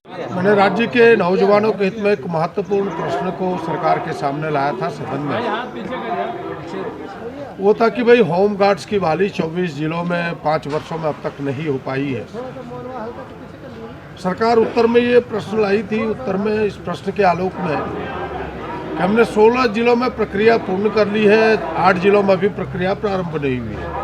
मैंने राज्य के नौजवानों के हित में एक महत्वपूर्ण प्रश्न को सरकार के सामने लाया था सदन में। वो था कि भाई होम गार्ड्स की बहाली 24 जिलों में 5 वर्षों में अब तक नहीं हो पाई है। सरकार उत्तर में ये प्रश्न लाई थी। उत्तर में इस प्रश्न के आलोक में कि हमने 16 जिलों में प्रक्रिया पूर्ण कर ली है, 8 जिलों में भी प्रक्रिया प्रारंभ नहीं हुई है।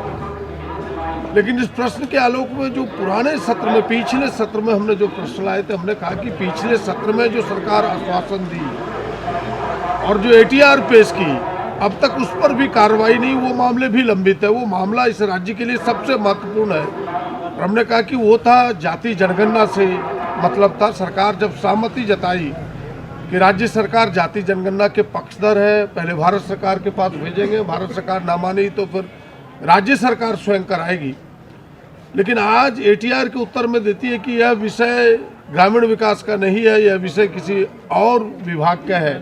लेकिन इस प्रश्न के आलोक में जो पुराने सत्र में, पिछले सत्र में हमने जो प्रश्न लाए थे, हमने कहा कि पिछले सत्र में जो सरकार आश्वासन दी और जो एटीआर पेश की, अब तक उस पर भी कार्रवाई नहीं, वो मामले भी लंबित है। वो मामला इस राज्य के लिए सबसे महत्वपूर्ण है। और हमने कहा कि वो था जाति जनगणना से मतलब था। सरकार जब सहमति जताई कि राज्य सरकार जाति जनगणना के पक्षधर है, पहले भारत सरकार के पास भेजेंगे, भारत सरकार ना मानी तो फिर राज्य सरकार स्वयं कराएगी। लेकिन आज एटीआर के उत्तर में देती है कि यह विषय ग्रामीण विकास का नहीं है, यह विषय किसी और विभाग का है।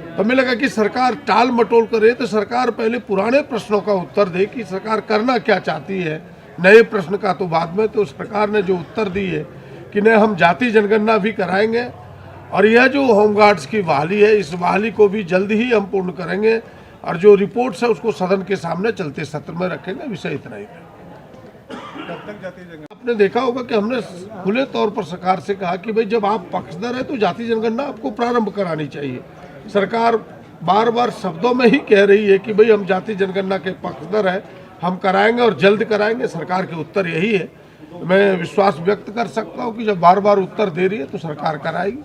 तो हमें लगा कि सरकार टाल मटोल करे तो सरकार पहले पुराने प्रश्नों का उत्तर दे कि सरकार करना क्या चाहती है, नए प्रश्न का तो बाद में। तो सरकार ने जो उत्तर दी है कि नहीं, हम जाति जनगणना भी कराएंगे और यह जो होमगार्ड्स की बहाली है, इस बहाली को भी जल्द ही हम पूर्ण करेंगे और जो रिपोर्ट्स है उसको सदन के सामने चलते सत्र में रखेंगे। विषय इतना ही है। कब तक जाति जनगणना? आपने देखा होगा कि हमने खुले तौर पर सरकार से कहा कि भाई जब आप पक्षधर है तो जाति जनगणना आपको प्रारंभ करानी चाहिए। सरकार बार बार शब्दों में ही कह रही है कि भाई हम जाति जनगणना के पक्षधर है, हम कराएंगे और जल्द कराएंगे। सरकार के उत्तर यही है। मैं विश्वास व्यक्त कर सकता हूँ कि जब बार बार उत्तर दे रही है तो सरकार कराएगी।